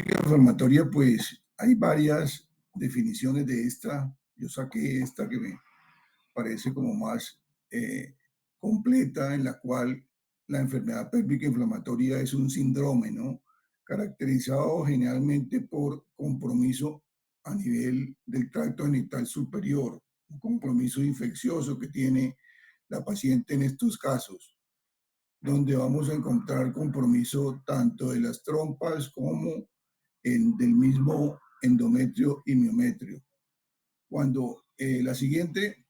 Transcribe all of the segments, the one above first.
pélvica inflamatoria, pues hay varias definiciones de esta. Yo saqué esta que me parece como más completa, en la cual la enfermedad pélvica inflamatoria es un síndrome, ¿no? Caracterizado generalmente por compromiso a nivel del tracto genital superior, un compromiso infeccioso que tiene la paciente en estos casos, donde vamos a encontrar compromiso tanto de las trompas como del mismo endometrio y miometrio. Cuando la siguiente,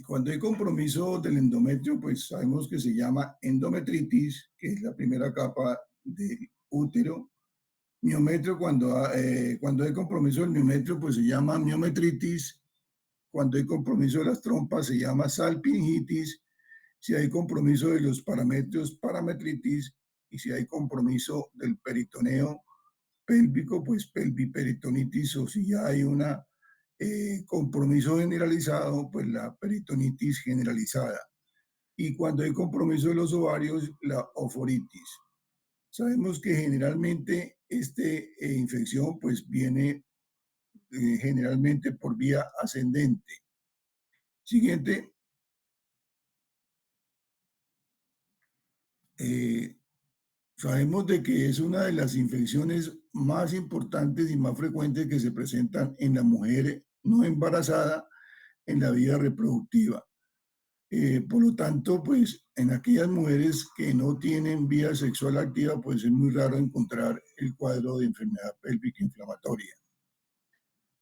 cuando hay compromiso del endometrio, pues sabemos que se llama endometritis, que es la primera capa del útero. Miometrio, cuando hay compromiso del miometrio, pues se llama miometritis. Cuando hay compromiso de las trompas, se llama salpingitis. Si hay compromiso de los parametrios, parametritis. Y si hay compromiso del peritoneo pélvico, pues pelviperitonitis, o si ya hay una compromiso generalizado, pues la peritonitis generalizada. Y cuando hay compromiso de los ovarios, la oforitis. Sabemos que generalmente esta infección pues viene generalmente por vía ascendente. Siguiente. Sabemos de que es una de las infecciones más importantes y más frecuentes que se presentan en la mujer no embarazada en la vida reproductiva. Por lo tanto, pues en aquellas mujeres que no tienen vida sexual activa, pues es muy raro encontrar el cuadro de enfermedad pélvica inflamatoria.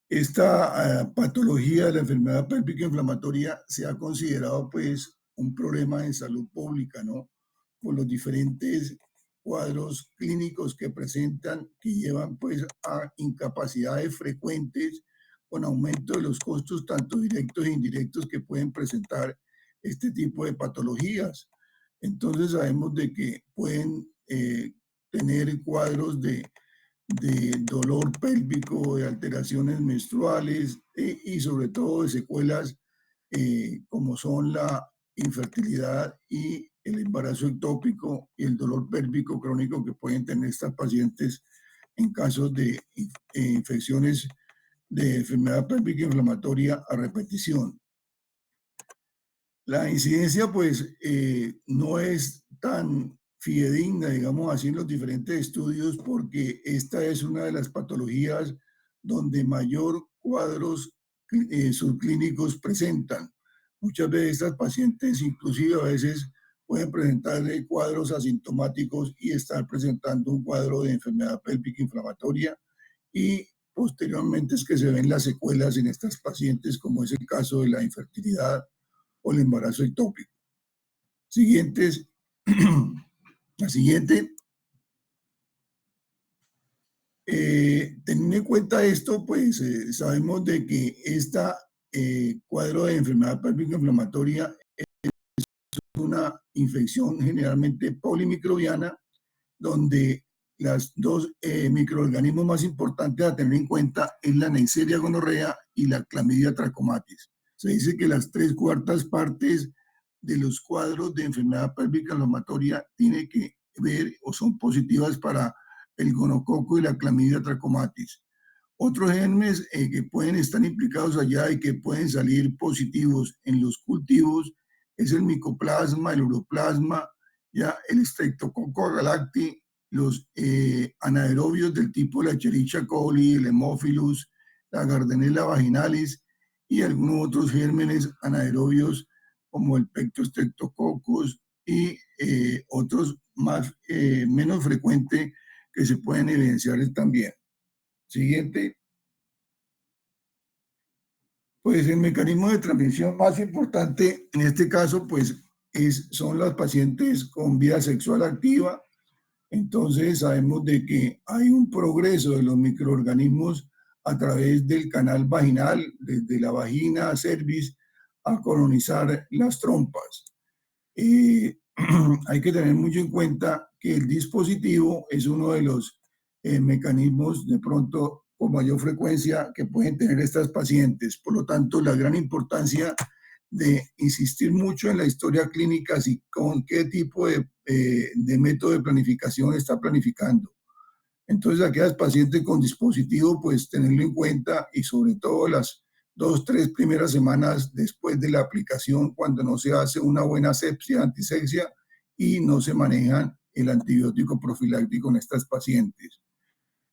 Esta patología de la enfermedad pélvica inflamatoria se ha considerado pues un problema de salud pública, ¿no? Por los diferentes cuadros clínicos que presentan, que llevan pues a incapacidades frecuentes con aumento de los costos tanto directos e indirectos que pueden presentar este tipo de patologías. Entonces sabemos de que pueden tener cuadros de dolor pélvico, de alteraciones menstruales y sobre todo de secuelas como son la infertilidad y el embarazo ectópico y el dolor pélvico crónico que pueden tener estas pacientes en casos de infecciones de enfermedad pélvica inflamatoria a repetición. La incidencia pues no es tan fidedigna, digamos así, en los diferentes estudios, porque esta es una de las patologías donde mayor cuadros subclínicos presentan. Muchas veces estas pacientes inclusive a veces pueden presentar cuadros asintomáticos y estar presentando un cuadro de enfermedad pélvica inflamatoria, y posteriormente es que se ven las secuelas en estas pacientes, como es el caso de la infertilidad o el embarazo ectópico. Siguientes. La siguiente. Teniendo en cuenta esto, pues sabemos de que este cuadro de enfermedad pélvica inflamatoria es una infección generalmente polimicrobiana, donde las dos microorganismos más importantes a tener en cuenta es la Neisseria gonorrea y la Clamidia trachomatis. Se dice que las 3/4 partes de los cuadros de enfermedad pélvica inflamatoria tiene que ver o son positivas para el gonococo y la Clamidia trachomatis. Otros gérmenes que pueden estar implicados allá y que pueden salir positivos en los cultivos es el micoplasma, el uroplasma, ya el Streptococcus galacti, los anaerobios del tipo la Escherichia coli, el Haemophilus, la Gardnerella vaginalis y algunos otros gérmenes anaerobios como el Pectostreptococcus y otros menos frecuentes que se pueden evidenciar también. Siguiente. Pues el mecanismo de transmisión más importante en este caso pues son las pacientes con vida sexual activa. Entonces sabemos de que hay un progreso de los microorganismos a través del canal vaginal, desde la vagina, cervix, a colonizar las trompas. Hay que tener mucho en cuenta que el dispositivo es uno de los mecanismos de pronto con mayor frecuencia que pueden tener estas pacientes. Por lo tanto, la gran importancia de insistir mucho en la historia clínica, si con qué tipo de método de planificación está planificando. Entonces, aquellas pacientes con dispositivo, pues tenerlo en cuenta y sobre todo las 2, 3 primeras semanas después de la aplicación, cuando no se hace una buena asepsia, antisepsia y no se maneja el antibiótico profiláctico en estas pacientes.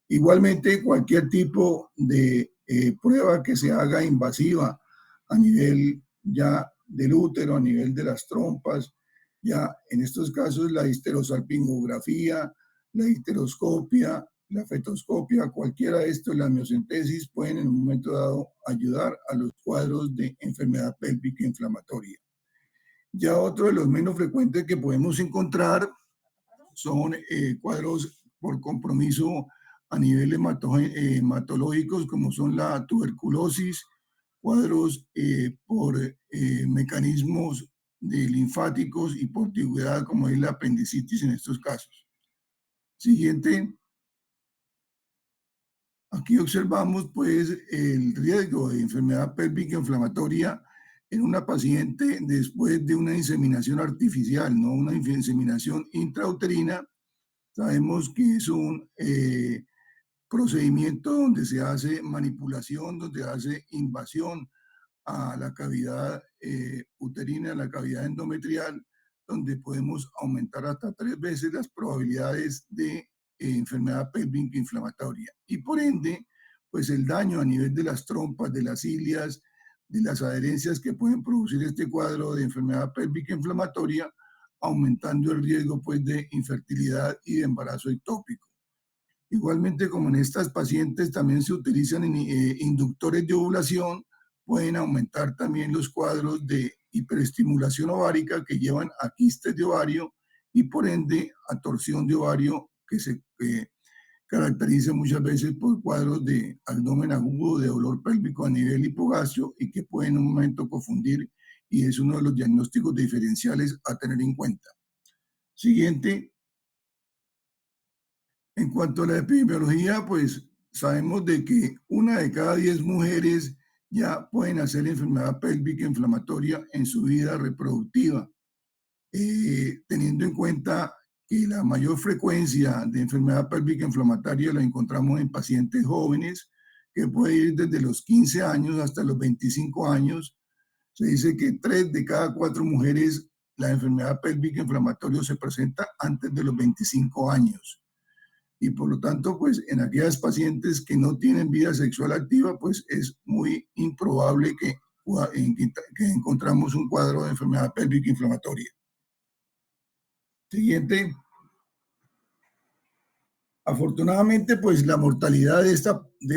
Igualmente, cualquier tipo de prueba que se haga invasiva a nivel ya del útero, a nivel de las trompas, ya en estos casos la histerosalpingografía, la histeroscopia, la fetoscopia, cualquiera de estos, la miocentesis, pueden en un momento dado ayudar a los cuadros de enfermedad pélvica inflamatoria. Ya otro de los menos frecuentes que podemos encontrar son cuadros por compromiso a nivel hematológicos, como son la tuberculosis, cuadros por mecanismos de linfáticos y por antigüedad, como es la apendicitis en estos casos. Siguiente. Aquí observamos pues el riesgo de enfermedad pélvica inflamatoria en una paciente después de una inseminación artificial, no una inseminación intrauterina. Sabemos que es un procedimiento donde se hace manipulación, donde hace invasión a la cavidad uterina, a la cavidad endometrial, donde podemos aumentar hasta 3 veces las probabilidades de enfermedad pélvica inflamatoria. Y por ende, pues el daño a nivel de las trompas, de las ilias, de las adherencias que pueden producir este cuadro de enfermedad pélvica inflamatoria, aumentando el riesgo pues de infertilidad y de embarazo ectópico. Igualmente, como en estas pacientes también se utilizan inductores de ovulación, pueden aumentar también los cuadros de hiperestimulación ovárica que llevan a quistes de ovario y por ende a torsión de ovario que se caracteriza muchas veces por cuadros de abdomen agudo, de dolor pélvico a nivel hipogastrio y que pueden en un momento confundir y es uno de los diagnósticos diferenciales a tener en cuenta. Siguiente. En cuanto a la epidemiología, pues sabemos de que 1 de cada 10 mujeres ya pueden hacer enfermedad pélvica inflamatoria en su vida reproductiva, teniendo en cuenta que la mayor frecuencia de enfermedad pélvica inflamatoria la encontramos en pacientes jóvenes, que puede ir desde los 15 años hasta los 25 años. Se dice que 3 de cada 4 mujeres la enfermedad pélvica inflamatoria se presenta antes de los 25 años. Y por lo tanto, pues en aquellas pacientes que no tienen vida sexual activa, pues es muy improbable que encontramos un cuadro de enfermedad pélvica inflamatoria. Siguiente. Afortunadamente, pues la mortalidad de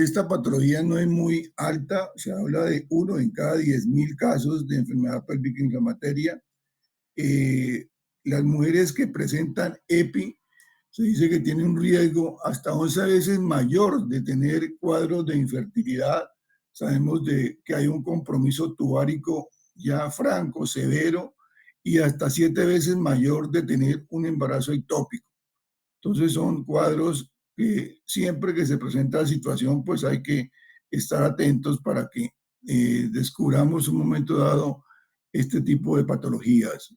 esta patología no es muy alta. Se habla de 1 en cada 10.000 casos de enfermedad pélvica inflamatoria. Las mujeres que presentan EPI se dice que tiene un riesgo hasta 11 veces mayor de tener cuadros de infertilidad. Sabemos que hay un compromiso tubárico ya franco, severo, y hasta 7 veces mayor de tener un embarazo ectópico. Entonces son cuadros que siempre que se presenta la situación, pues hay que estar atentos para que descubramos un momento dado este tipo de patologías.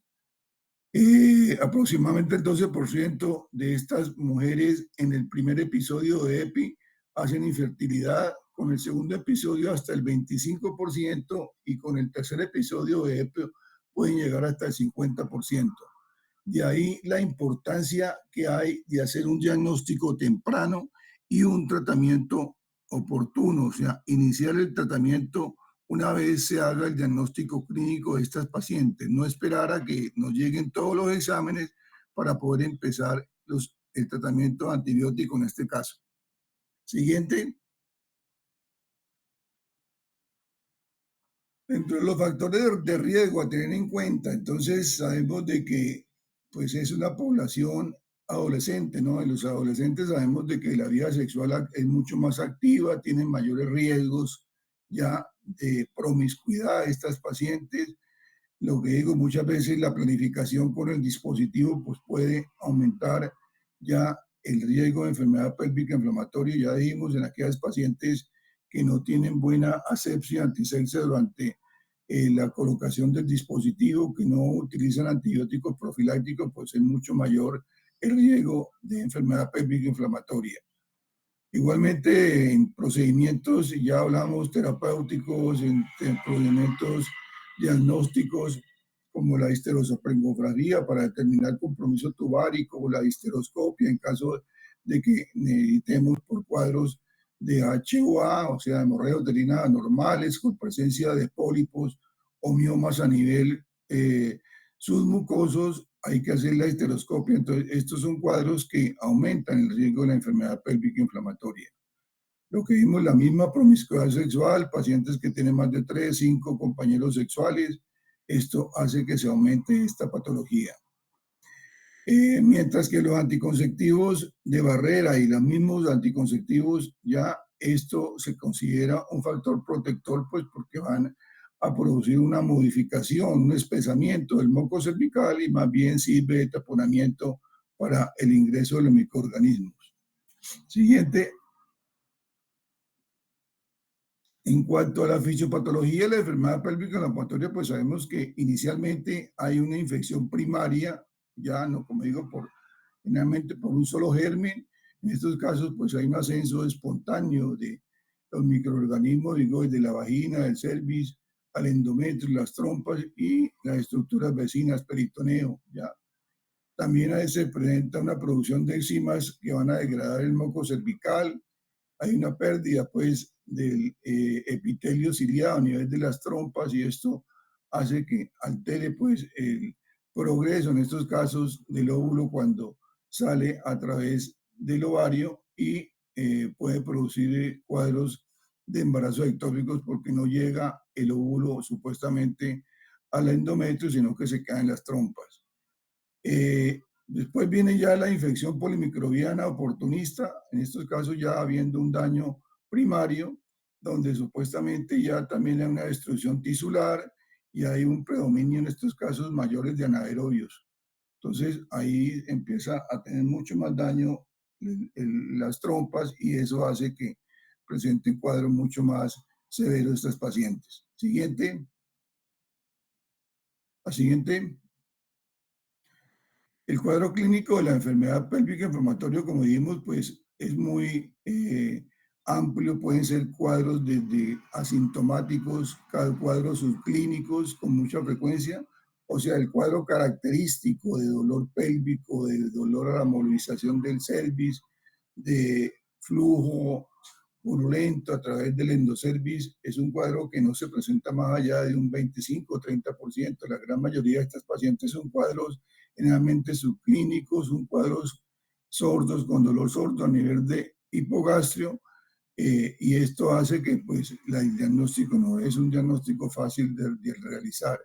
Aproximadamente el 12% de estas mujeres en el primer episodio de EPI hacen infertilidad, con el segundo episodio hasta el 25% y con el tercer episodio de EPI pueden llegar hasta el 50%. De ahí la importancia que hay de hacer un diagnóstico temprano y un tratamiento oportuno, o sea, iniciar el tratamiento una vez se haga el diagnóstico clínico de estas pacientes, no esperar a que nos lleguen todos los exámenes para poder empezar el tratamiento antibiótico en este caso. Siguiente. Dentro de los factores de riesgo a tener en cuenta, entonces sabemos de que pues es una población adolescente, ¿no? En los adolescentes sabemos de que la vida sexual es mucho más activa, tienen mayores riesgos ya de promiscuidad estas pacientes. Lo que digo, muchas veces la planificación con el dispositivo pues puede aumentar ya el riesgo de enfermedad pélvica inflamatoria. Ya dijimos en aquellas pacientes que no tienen buena asepsia, antisepsia durante la colocación del dispositivo que no utilizan antibióticos profilácticos, pues es mucho mayor el riesgo de enfermedad pélvica inflamatoria. Igualmente, en procedimientos, ya hablamos terapéuticos, en procedimientos diagnósticos, como la histerosopringografía para determinar compromiso tubárico, o la histeroscopia en caso de que necesitemos por cuadros de HUA, o sea, hemorragia uterina anormales con presencia de pólipos o miomas a nivel submucosos, hay que hacer la histeroscopia. Entonces, estos son cuadros que aumentan el riesgo de la enfermedad pélvica inflamatoria. Lo que vimos, la misma promiscuidad sexual, pacientes que tienen más de 3, 5 compañeros sexuales, esto hace que se aumente esta patología. Mientras que los anticonceptivos de barrera y los mismos anticonceptivos, ya esto se considera un factor protector, pues porque van a producir una modificación, un espesamiento del moco cervical y más bien sirve de taponamiento para el ingreso de los microorganismos. Siguiente. En cuanto a la fisiopatología de la enfermedad pélvica inflamatoria, pues sabemos que inicialmente hay una infección primaria, ya no, como digo, generalmente por un solo germen. En estos casos, pues hay un ascenso espontáneo de los microorganismos, digo, desde la vagina, del cervix, al endometrio, las trompas y las estructuras vecinas, peritoneo, ya. También a veces se presenta una producción de enzimas que van a degradar el moco cervical. Hay una pérdida, pues, del epitelio ciliado a nivel de las trompas y esto hace que altere, pues, el progreso, en estos casos, del óvulo cuando sale a través del ovario y puede producir cuadros de embarazo ectópicos porque no llega el óvulo supuestamente al endometrio, sino que se cae en las trompas. Después viene ya la infección polimicrobiana oportunista, en estos casos ya habiendo un daño primario, donde supuestamente ya también hay una destrucción tisular y hay un predominio en estos casos mayores de anaerobios. Entonces ahí empieza a tener mucho más daño las trompas y eso hace que presenten cuadros mucho más severos estas pacientes. Siguiente. La siguiente. El cuadro clínico de la enfermedad pélvica inflamatoria, como dijimos, pues es muy amplio. Pueden ser cuadros desde asintomáticos, cuadros subclínicos con mucha frecuencia. O sea, el cuadro característico de dolor pélvico, de dolor a la movilización del cervix, de flujo purulento a través del endocervix, es un cuadro que no se presenta más allá de un 25 o 30%. La gran mayoría de estas pacientes son cuadros generalmente subclínicos, son cuadros sordos, con dolor sordo a nivel de hipogastrio, y esto hace que pues, el diagnóstico no es un diagnóstico fácil de realizar.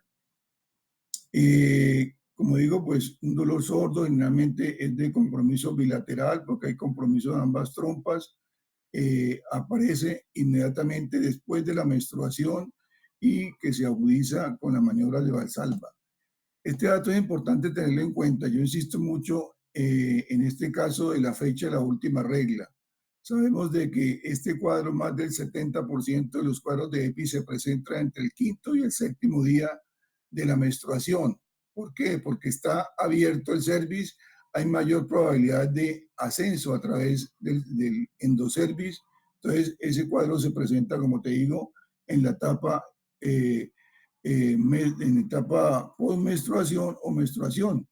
Como digo, pues un dolor sordo generalmente es de compromiso bilateral, porque hay compromiso de ambas trompas, aparece inmediatamente después de la menstruación y que se agudiza con la maniobra de Valsalva. Este dato es importante tenerlo en cuenta. Yo insisto mucho en este caso de la fecha de la última regla. Sabemos de que este cuadro, más del 70% de los cuadros de EPI se presenta entre el quinto y el séptimo día de la menstruación. ¿Por qué? Porque está abierto el cervix, hay mayor probabilidad de ascenso a través del endocervix. Entonces, ese cuadro se presenta, como te digo, en la etapa en etapa postmenstruación o menstruación,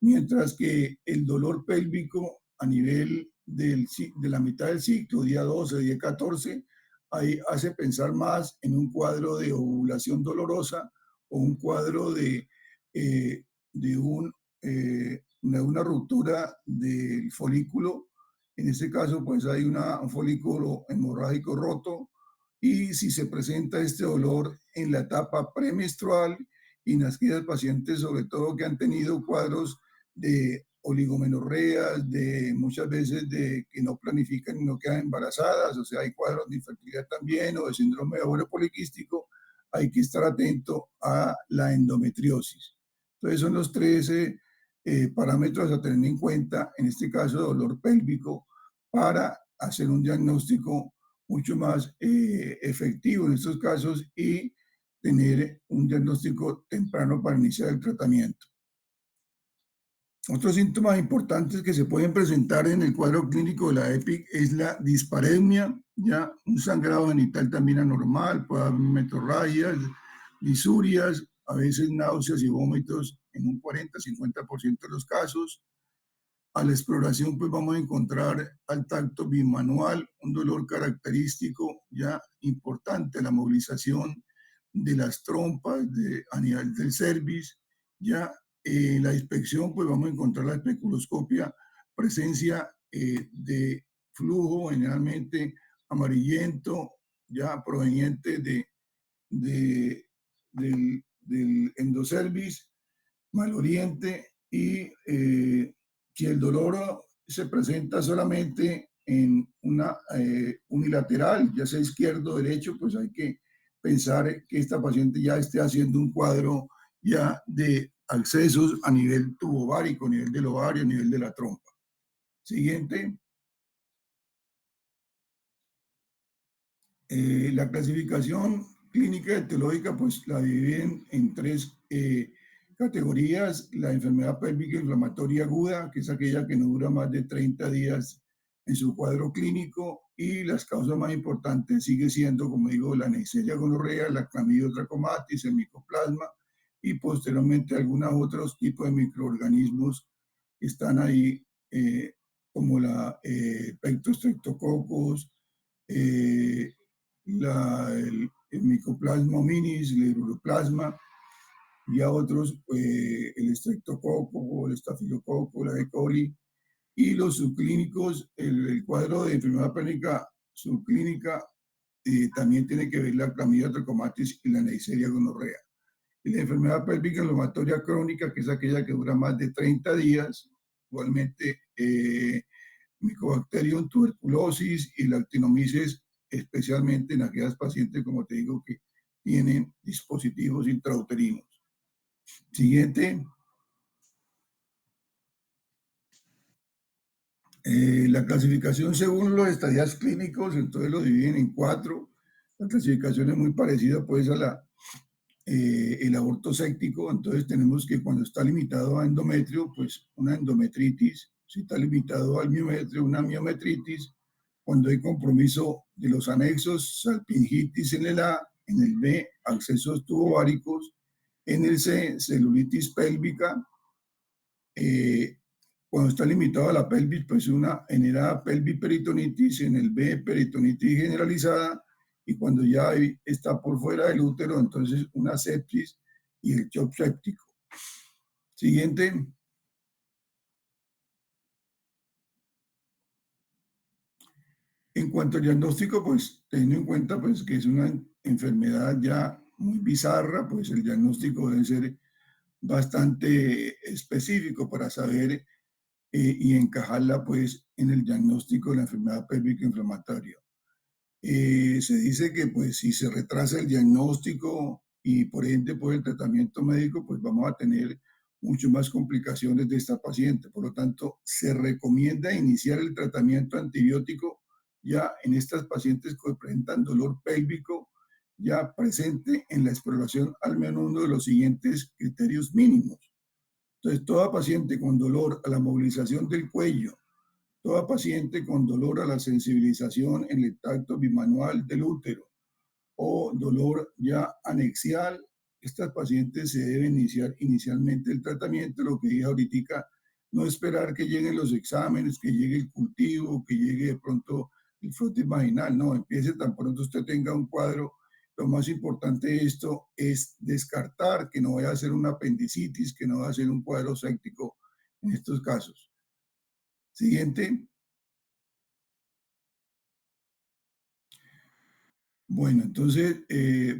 mientras que el dolor pélvico a nivel de la mitad del ciclo, día 12, día 14, ahí hace pensar más en un cuadro de ovulación dolorosa o un cuadro de una ruptura del folículo. En este caso, pues hay un folículo hemorrágico roto, y si se presenta este dolor en la etapa premenstrual y en aquellas pacientes, sobre todo que han tenido cuadros de oligomenorreas, de muchas veces de que no planifican y no quedan embarazadas, o sea, hay cuadros de infertilidad también o de síndrome de ovario poliquístico, hay que estar atento a la endometriosis. Entonces son los 13 parámetros a tener en cuenta, en este caso dolor pélvico, para hacer un diagnóstico mucho más efectivo en estos casos y tener un diagnóstico temprano para iniciar el tratamiento. Otros síntomas importantes que se pueden presentar en el cuadro clínico de la EPIC es la dispareunia, ya un sangrado genital también anormal, puede haber metorragias, lisurias, a veces náuseas y vómitos en un 40-50% de los casos. A la exploración, pues vamos a encontrar al tacto bimanual un dolor característico ya importante, la movilización de las trompas a nivel del cervix, ya la inspección, pues vamos a encontrar la especuloscopia, presencia de flujo generalmente amarillento, ya proveniente del endocervix, maloriente y si el dolor se presenta solamente en una unilateral, ya sea izquierdo o derecho, pues hay que pensar que esta paciente ya esté haciendo un cuadro ya de accesos a nivel tubovárico, a nivel del ovario, a nivel de la trompa. Siguiente. La clasificación clínica etiológica, pues la dividen en tres categorías: la enfermedad pélvica inflamatoria aguda, que es aquella que no dura más de 30 días en su cuadro clínico, y las causas más importantes sigue siendo, como digo, la Neisseria gonorrea, la Clamidia trachomatis, el micoplasma, y posteriormente algunos otros tipos de microorganismos que están ahí, como la Pectostreptococcus, eh, el micoplasma minis, el uroplasma, y a otros, el estreptococo, el estafilococo, la E. coli, y los subclínicos, el cuadro de enfermedad pélvica subclínica también tiene que ver la Clamidia trachomatis y la Neisseria gonorrea. Y la enfermedad pélvica inflamatoria crónica, que es aquella que dura más de 30 días, igualmente Mycobacterium tuberculosis y la actinomyces, especialmente en aquellas pacientes, como te digo, que tienen dispositivos intrauterinos. Siguiente. La clasificación según los estadios clínicos, entonces lo dividen en 4. La clasificación es muy parecida pues a el aborto séptico, entonces tenemos que cuando está limitado a endometrio, pues una endometritis; si está limitado al miometrio, una miometritis; cuando hay compromiso de los anexos, salpingitis en el A; en el B, accesos tubováricos; en el C, celulitis pélvica; cuando está limitado a la pelvis, pues en el A, pelviperitonitis; en el B, peritonitis generalizada; y cuando ya está por fuera del útero, entonces una sepsis y el shock séptico. Siguiente. En cuanto al diagnóstico, pues teniendo en cuenta pues, que es una enfermedad ya muy bizarra, pues el diagnóstico debe ser bastante específico para saber y encajarla pues en el diagnóstico de la enfermedad pélvica inflamatoria. Se dice que pues si se retrasa el diagnóstico y por ende pues el tratamiento médico, pues vamos a tener mucho más complicaciones de esta paciente. Por lo tanto, se recomienda iniciar el tratamiento antibiótico ya en estas pacientes que presentan dolor pélvico ya presente en la exploración al menos uno de los siguientes criterios mínimos. Entonces, toda paciente con dolor a la movilización del cuello, toda paciente con dolor a la sensibilización en el tacto bimanual del útero o dolor ya anexial, estas pacientes se deben iniciar inicialmente el tratamiento. Lo que dije ahorita, no esperar que lleguen los exámenes, que llegue el cultivo, que llegue de pronto el frotis vaginal, no, empiece tan pronto usted tenga un cuadro. Lo más importante de esto es descartar que no vaya a ser una apendicitis, que no vaya a ser un cuadro séptico en estos casos. Siguiente. Bueno, entonces,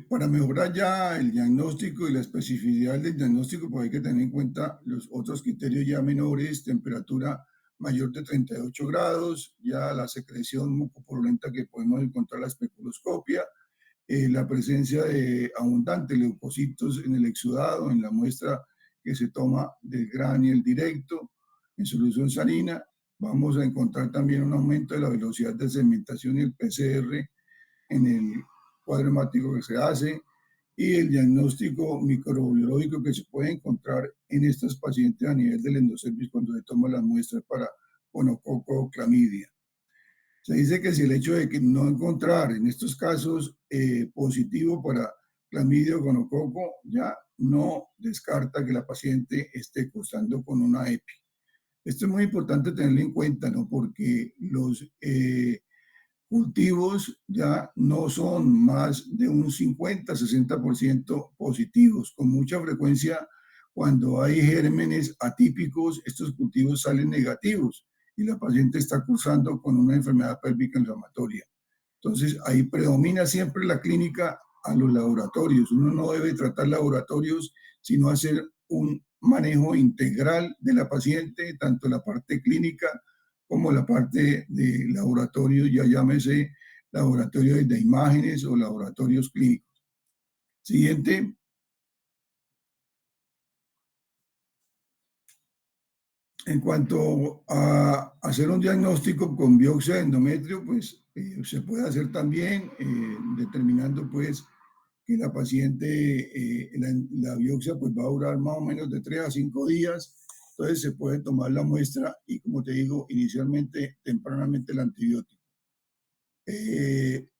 para mejorar ya el diagnóstico y la especificidad del diagnóstico, pues hay que tener en cuenta los otros criterios ya menores: temperatura mayor de 38 grados, ya la secreción mucopurulenta que podemos encontrar en la especuloscopia, la presencia de abundantes leucocitos en el exudado, en la muestra que se toma del Graniel directo en solución salina. Vamos a encontrar también un aumento de la velocidad de segmentación y el PCR en el cuadro hemático que se hace, y el diagnóstico microbiológico que se puede encontrar en estos pacientes a nivel del endocervix cuando se toman las muestras para gonococo o clamidia. Se dice que si el hecho de que no encontrar en estos casos positivo para clamidia o gonococo ya no descarta que la paciente esté cursando con una EPI. Esto es muy importante tenerlo en cuenta, ¿no? Porque los cultivos ya no son más de un 50-60% positivos. Con mucha frecuencia, cuando hay gérmenes atípicos, estos cultivos salen negativos y la paciente está cursando con una enfermedad pélvica inflamatoria. Entonces, ahí predomina siempre la clínica a los laboratorios. Uno no debe tratar laboratorios, sino hacer un manejo integral de la paciente, tanto la parte clínica como la parte de laboratorio, ya llámese laboratorio de imágenes o laboratorios clínicos. Siguiente. En cuanto a hacer un diagnóstico con biopsia de endometrio, pues se puede hacer también determinando pues que la paciente, la biopsia pues va a durar más o menos de 3 a 5 días, entonces se puede tomar la muestra y como te digo, inicialmente, tempranamente el antibiótico.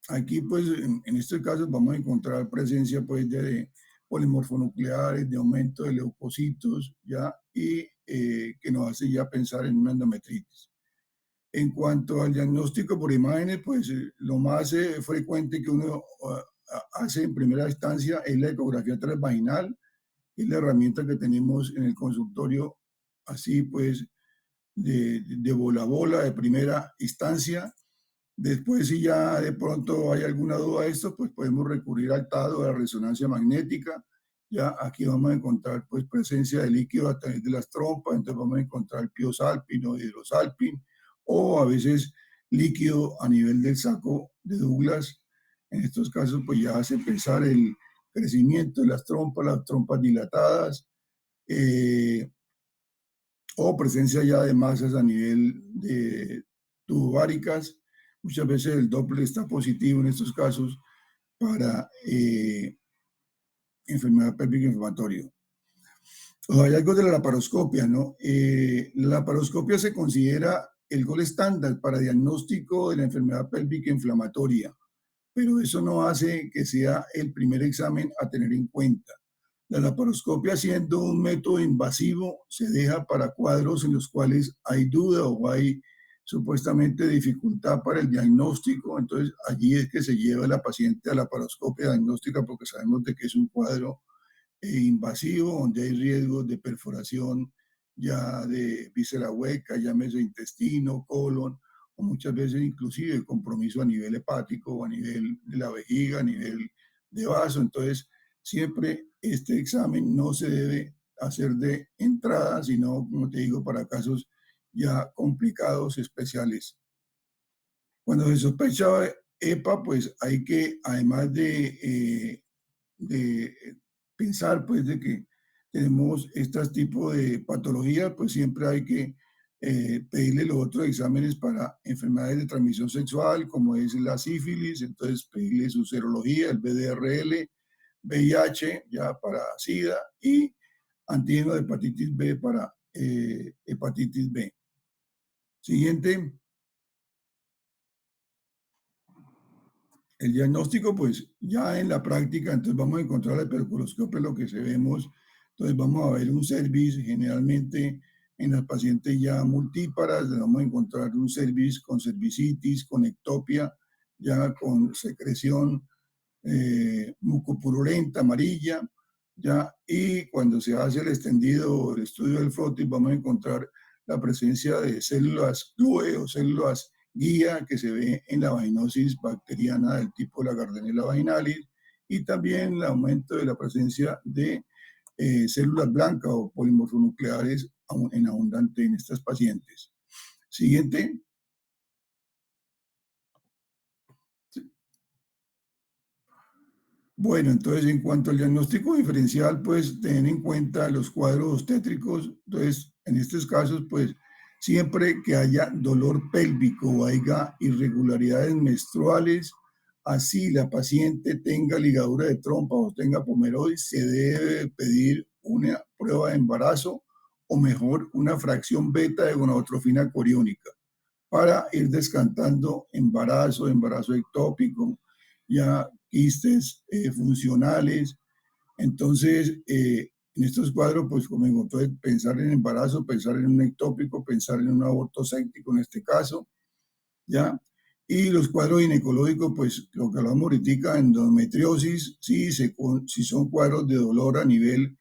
Aquí pues en este caso vamos a encontrar presencia pues de polimorfonucleares, de aumento de leucocitos, ¿ya? Y que nos hace ya pensar en una endometritis. En cuanto al diagnóstico por imágenes, pues lo más frecuente que uno hace en primera instancia es la ecografía transvaginal, que es la herramienta que tenemos en el consultorio, así pues de bola a bola, de primera instancia. Después, si ya de pronto hay alguna duda de esto, pues podemos recurrir al TADO, a la resonancia magnética. Ya aquí vamos a encontrar pues presencia de líquido a través de las trompas, entonces vamos a encontrar piosalpin o hidrosalpin, o a veces líquido a nivel del saco de Douglas. En estos casos, pues ya hace pensar el crecimiento de las trompas dilatadas, o presencia ya de masas a nivel de tubováricas. Muchas veces el Doppler está positivo en estos casos para enfermedad pélvica inflamatoria. Los hallazgos de la laparoscopia, ¿no? La laparoscopia se considera el gol estándar para diagnóstico de la enfermedad pélvica inflamatoria, pero eso no hace que sea el primer examen a tener en cuenta. La laparoscopia, siendo un método invasivo, se deja para cuadros en los cuales hay duda o hay supuestamente dificultad para el diagnóstico. Entonces, allí es que se lleva la paciente a la laparoscopia diagnóstica porque sabemos de que es un cuadro invasivo donde hay riesgos de perforación ya de víscera hueca, llámese intestino, colon, o muchas veces inclusive compromiso a nivel hepático o a nivel de la vejiga, a nivel de vaso. Entonces, siempre este examen no se debe hacer de entrada, sino, como te digo, para casos ya complicados, especiales. Cuando se sospecha EPA, pues hay que, además de pensar, pues, de que tenemos estos tipos de patologías, pues siempre hay que pedirle los otros exámenes para enfermedades de transmisión sexual, como es la sífilis, entonces pedirle su serología, el VDRL, VIH ya para SIDA y antígeno de hepatitis B para hepatitis B. Siguiente. El diagnóstico, pues ya en la práctica, entonces vamos a encontrar la hipercoloscopia, lo que se vemos, entonces vamos a ver un cervix, generalmente en las pacientes ya multíparas, vamos a encontrar un cervix con cervicitis, con ectopia, ya con secreción mucopurulenta, amarilla, ya, y cuando se hace el extendido, el estudio del frotis, vamos a encontrar la presencia de células CLUE o células guía que se ve en la vaginosis bacteriana del tipo la Gardnerella vaginalis y también el aumento de la presencia de células blancas o polimorfonucleares en abundante en estas pacientes. Siguiente. Bueno, entonces en cuanto al diagnóstico diferencial, pues ten en cuenta los cuadros obstétricos. Entonces, en estos casos, pues siempre que haya dolor pélvico o haya irregularidades menstruales, Así la paciente tenga ligadura de trompa o tenga pomeroides, se debe pedir una prueba de embarazo o mejor una fracción beta de gonadotrofina coriónica para ir descartando embarazo ectópico, ya quistes funcionales. Entonces, en estos cuadros, pues como entonces pensar en embarazo, pensar en un ectópico, pensar en un aborto séptico en este caso, ¿ya? Y los cuadros ginecológicos, pues lo que hablamos ahorita, endometriosis, sí, si son cuadros de dolor a nivel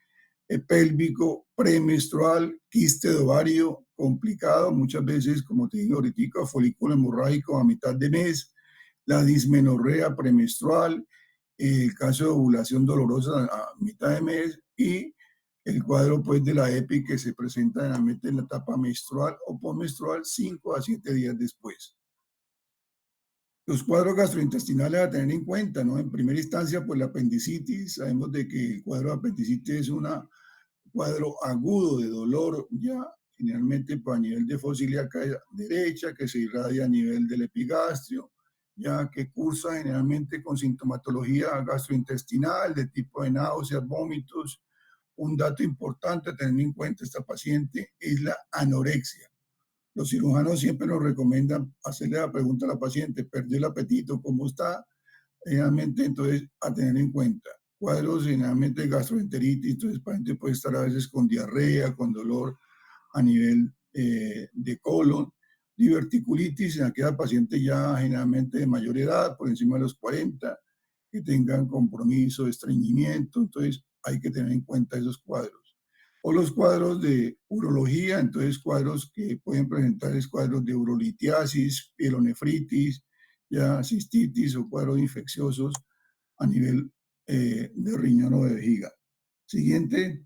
pélvico, premenstrual, quiste de ovario, complicado, muchas veces, como te digo ahorita, folículo hemorrágico a mitad de mes, la dismenorrea premenstrual, el caso de ovulación dolorosa a mitad de mes y el cuadro pues de la EPI que se presenta generalmente en la etapa menstrual o postmenstrual 5 a 7 días después. Los cuadros gastrointestinales a tener en cuenta, ¿no? En primera instancia, pues la apendicitis, sabemos de que el cuadro de apendicitis es un cuadro agudo de dolor, ya generalmente pues, a nivel de fosa ilíaca derecha, que se irradia a nivel del epigastrio, ya que cursa generalmente con sintomatología gastrointestinal de tipo de náuseas, vómitos. Un dato importante a tener en cuenta esta paciente es la anorexia. Los cirujanos siempre nos recomiendan hacerle la pregunta a la paciente, ¿perdió el apetito? ¿Cómo está? Generalmente, entonces, a tener en cuenta. Cuadros generalmente de gastroenteritis, entonces el paciente puede estar a veces con diarrea, con dolor a nivel de colon, diverticulitis en aquella paciente ya generalmente de mayor edad, por encima de los 40, que tengan compromiso, estreñimiento, entonces hay que tener en cuenta esos cuadros. O los cuadros de urología, entonces cuadros que pueden presentar es cuadros de urolitiasis, pielonefritis, ya cistitis o cuadros infecciosos a nivel de riñón o de vejiga. Siguiente.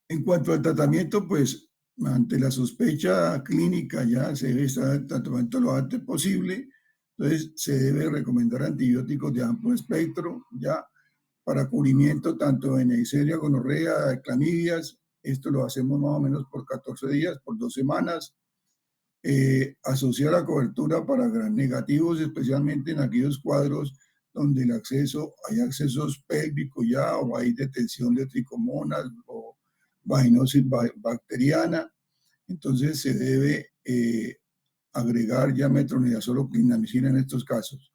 En cuanto al tratamiento, pues ante la sospecha clínica ya se debe estar el tratamiento lo antes posible, entonces se debe recomendar antibióticos de amplio espectro ya para cubrimiento tanto de Neisseria, gonorrea, clamidias. Esto lo hacemos más o menos por 14 días, por 2 semanas. Asociar la cobertura para gran negativos, especialmente en aquellos cuadros donde hay accesos pélvicos ya o hay detención de tricomonas o vaginosis bacteriana. Entonces se debe agregar ya metronidazol o clindamicina en estos casos.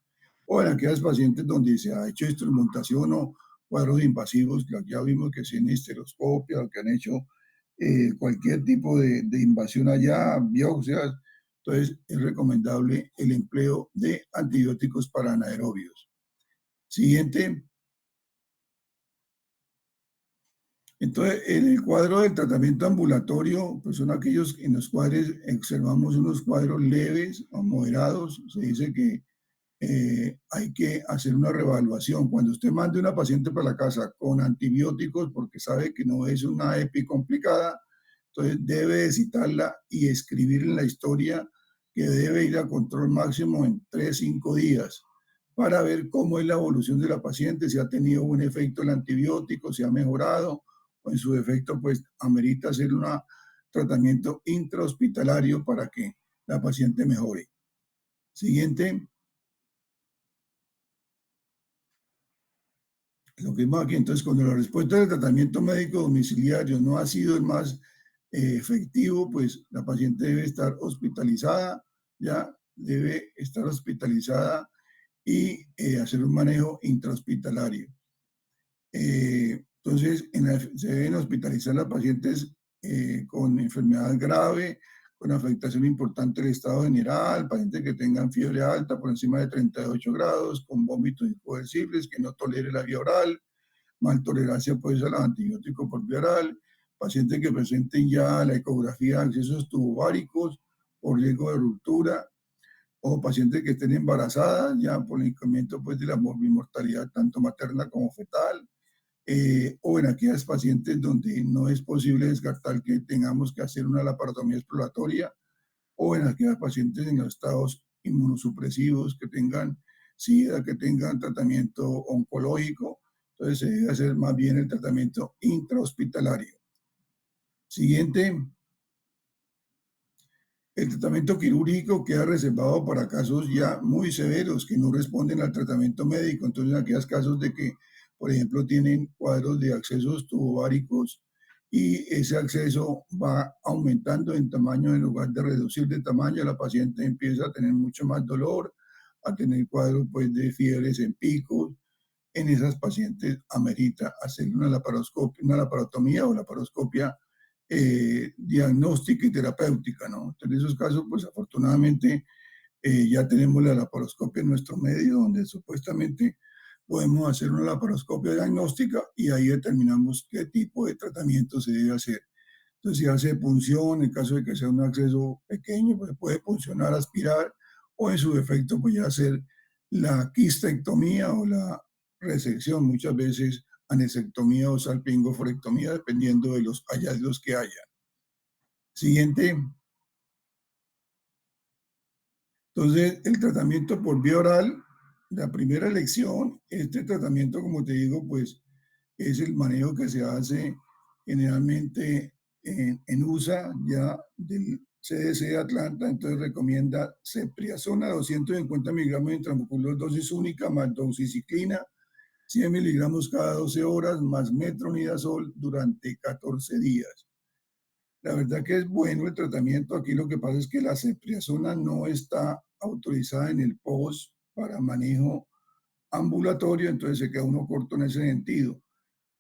O en aquellas pacientes donde se ha hecho instrumentación o cuadros invasivos, ya vimos que tienen histeroscopia o que han hecho cualquier tipo de invasión allá, biopsias, entonces es recomendable el empleo de antibióticos para anaerobios. Siguiente. Entonces, en el cuadro del tratamiento ambulatorio, pues son aquellos en los cuales observamos unos cuadros leves o moderados. Se dice que hay que hacer una reevaluación. Cuando usted mande una paciente para la casa con antibióticos, porque sabe que no es una EPI complicada, entonces debe citarla y escribir en la historia que debe ir a control máximo en 3-5 días para ver cómo es la evolución de la paciente, si ha tenido un efecto el antibiótico, si ha mejorado, o en su defecto, pues amerita hacer un tratamiento intrahospitalario para que la paciente mejore. Siguiente. Lo que más aquí, entonces, cuando la respuesta del tratamiento médico domiciliario no ha sido el más efectivo, pues la paciente debe estar hospitalizada, ya debe estar hospitalizada y hacer un manejo intrahospitalario. Entonces, se deben hospitalizar las pacientes con enfermedad grave, con afectación importante del estado general, pacientes que tengan fiebre alta por encima de 38 grados, con vómitos incoercibles, que no tolere la vía oral, mal tolerancia pues a los antibióticos por vía oral, pacientes que presenten ya la ecografía de accesos tubováricos por riesgo de ruptura, o pacientes que estén embarazadas ya por el incremento pues de la mortalidad tanto materna como fetal, o en aquellas pacientes donde no es posible descartar que tengamos que hacer una laparotomía exploratoria, o en aquellas pacientes en los estados inmunosupresivos que tengan SIDA, que tengan tratamiento oncológico. Entonces se debe hacer más bien el tratamiento intrahospitalario. Siguiente. El tratamiento quirúrgico queda reservado para casos ya muy severos que no responden al tratamiento médico. Entonces, en aquellos casos de que, por ejemplo, tienen cuadros de accesos tubováricos y ese acceso va aumentando en tamaño en lugar de reducir de tamaño, la paciente empieza a tener mucho más dolor, a tener cuadros pues, de fiebres en picos. En esas pacientes amerita hacer una laparoscopia, una laparotomía o laparoscopia diagnóstica y terapéutica, ¿no? Entonces, en esos casos, pues afortunadamente ya tenemos la laparoscopia en nuestro medio, donde supuestamente podemos hacer una laparoscopia diagnóstica y ahí determinamos qué tipo de tratamiento se debe hacer. Entonces, si hace punción, en caso de que sea un acceso pequeño, pues puede puncionar, aspirar, o en su defecto, pues ya hacer la quistectomía o la resección, muchas veces anesectomía o salpingoforectomía, dependiendo de los hallazgos que haya. Siguiente. Entonces, el tratamiento por vía oral, la primera elección, este tratamiento, como te digo, pues es el manejo que se hace generalmente en USA, ya del CDC de Atlanta, entonces recomienda cepriazona 250 miligramos intramuscular dosis única más doxiciclina 100 miligramos cada 12 horas más metronidazol durante 14 días. La verdad que es bueno el tratamiento. Aquí lo que pasa es que la cepriazona no está autorizada en el POS para manejo ambulatorio, entonces se queda uno corto en ese sentido.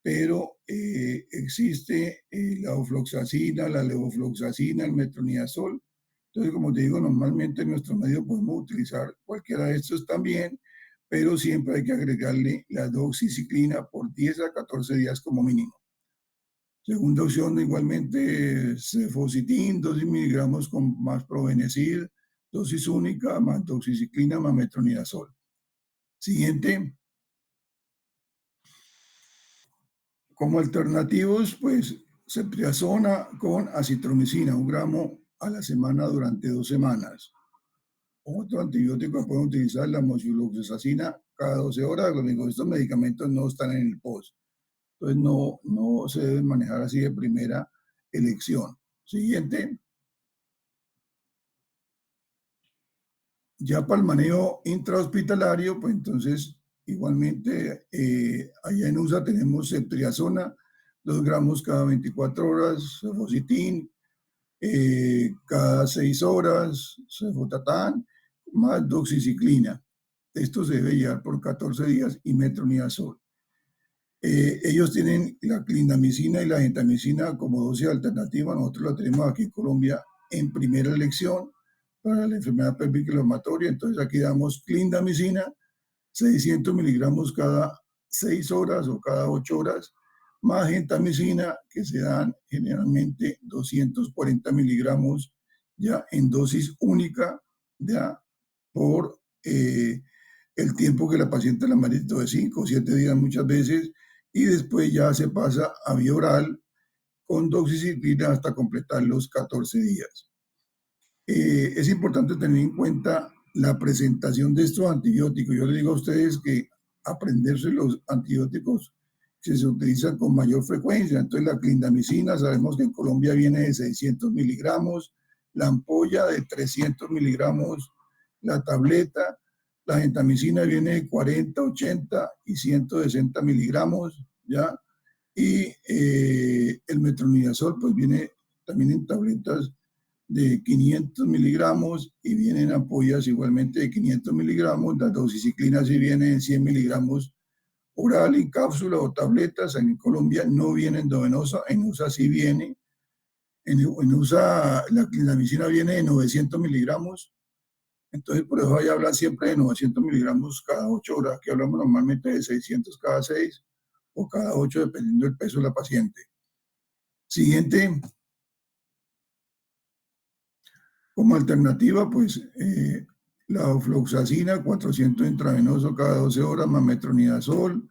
Pero existe la ofloxacina, la levofloxacina, el metronidazol. Entonces, como te digo, normalmente en nuestro medio podemos utilizar cualquiera de estos también, pero siempre hay que agregarle la doxiciclina por 10 a 14 días como mínimo. Segunda opción, igualmente, cefocitin, 2 miligramos con más probenecid, dosis única, más doxiciclina, más metronidazol. Siguiente. Como alternativos, pues, cepriazona con acitromicina, 1 gramo a la semana durante 2 semanas. Otro antibiótico pueden utilizar la moxifloxacina cada 12 horas. Estos medicamentos no están en el POS. Entonces, no se deben manejar así de primera elección. Siguiente. Ya para el manejo intrahospitalario, pues entonces igualmente allá en USA tenemos ceftriaxona, 2 gramos cada 24 horas, cefocitin cada 6 horas, cefotatán, más doxiciclina. Esto se debe llevar por 14 días y metronidazol. Ellos tienen la clindamicina y la gentamicina como dosis alternativa. Nosotros la tenemos aquí en Colombia en primera elección para la enfermedad pélvica inflamatoria. Entonces aquí damos clindamicina, 600 miligramos cada 6 horas o cada 8 horas, más gentamicina, que se dan generalmente 240 miligramos ya en dosis única, ya por el tiempo que la paciente la manejó de 5 o 7 días muchas veces, y después ya se pasa a vía oral con doxiciclina hasta completar los 14 días. Es importante tener en cuenta la presentación de estos antibióticos. Yo les digo a ustedes que aprenderse los antibióticos que se utilizan con mayor frecuencia. Entonces, la clindamicina, sabemos que en Colombia viene de 600 miligramos, la ampolla de 300 miligramos, la tableta, la gentamicina viene de 40, 80 y 160 miligramos, ¿ya? Y el metronidazol, pues viene también en tabletas de 500 miligramos y vienen ampollas igualmente de 500 miligramos. La doxiciclina sí viene en 100 miligramos oral en cápsula o tabletas. En Colombia no viene endovenosa, en USA sí viene. En USA la clindamicina viene de 900 miligramos. Entonces, por eso hay que hablar siempre de 900 miligramos cada 8 horas. Aquí hablamos normalmente de 600 cada 6 o cada 8, dependiendo del peso de la paciente. Siguiente. Como alternativa, pues la ofloxacina, 400 intravenoso cada 12 horas, más metronidazol,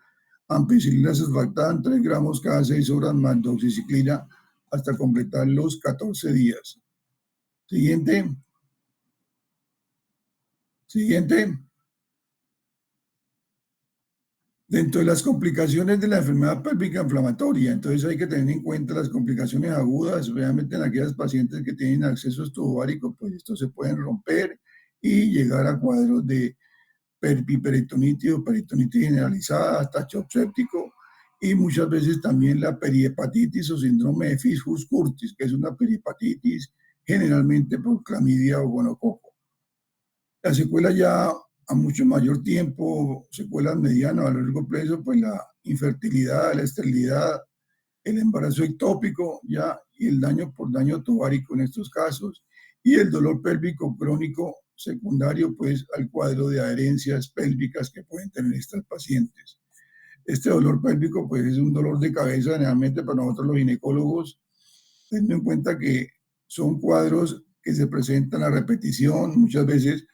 ampicilina sulfactán, 3 gramos cada 6 horas, más doxiciclina, hasta completar los 14 días. Siguiente. Siguiente. Dentro de las complicaciones de la enfermedad pélvica inflamatoria, entonces hay que tener en cuenta las complicaciones agudas, obviamente en aquellas pacientes que tienen accesos tubováricos, pues estos se pueden romper y llegar a cuadros de hiperitonitis o peritonitis generalizada, hasta shock séptico, y muchas veces también la perihepatitis o síndrome de Fish-Hughes-Curtis, que es una perihepatitis generalmente por clamidia o gonococo. La secuela ya a mucho mayor tiempo, secuelas medianas a largo plazo, pues la infertilidad, la esterilidad, el embarazo ectópico ya y el daño por daño tubárico en estos casos y el dolor pélvico crónico secundario pues al cuadro de adherencias pélvicas que pueden tener estas pacientes. Este dolor pélvico pues es un dolor de cabeza generalmente para nosotros los ginecólogos, teniendo en cuenta que son cuadros que se presentan a repetición, muchas veces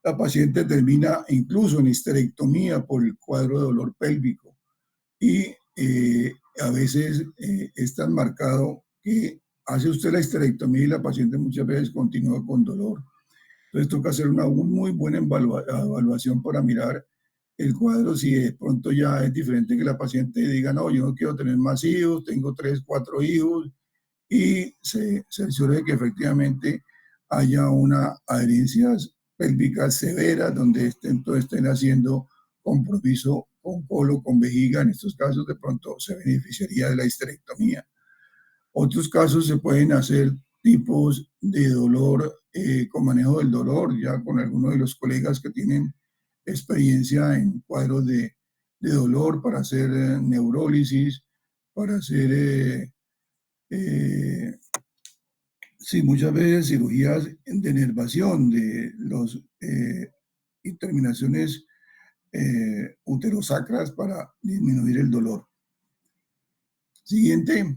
la paciente termina incluso en histerectomía por el cuadro de dolor pélvico y a veces es tan marcado que hace usted la histerectomía y la paciente muchas veces continúa con dolor. Entonces toca hacer una muy buena evaluación para mirar el cuadro, si de pronto ya es diferente que la paciente diga, no, yo no quiero tener más hijos, tengo 3, 4 hijos, y se cerciore de que efectivamente haya una adherencias pélvicas severas donde estén haciendo compromiso con colo, con vejiga. En estos casos de pronto se beneficiaría de la histerectomía. Otros casos se pueden hacer tipos de dolor con manejo del dolor, ya con algunos de los colegas que tienen experiencia en cuadros de dolor para hacer neurólisis, para hacer sí, muchas veces cirugías de nervación de los y terminaciones uterosacras para disminuir el dolor. Siguiente.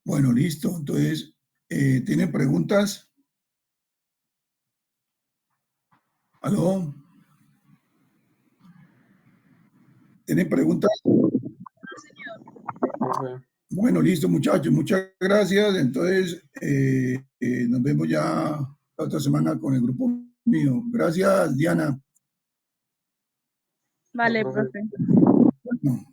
Bueno, listo. Entonces, ¿tienen preguntas? ¿Aló? ¿Tienen preguntas? Bueno, listo, muchachos. Muchas gracias. Entonces, nos vemos ya la otra semana con el grupo mío. Gracias, Diana. Vale, profe. Bueno.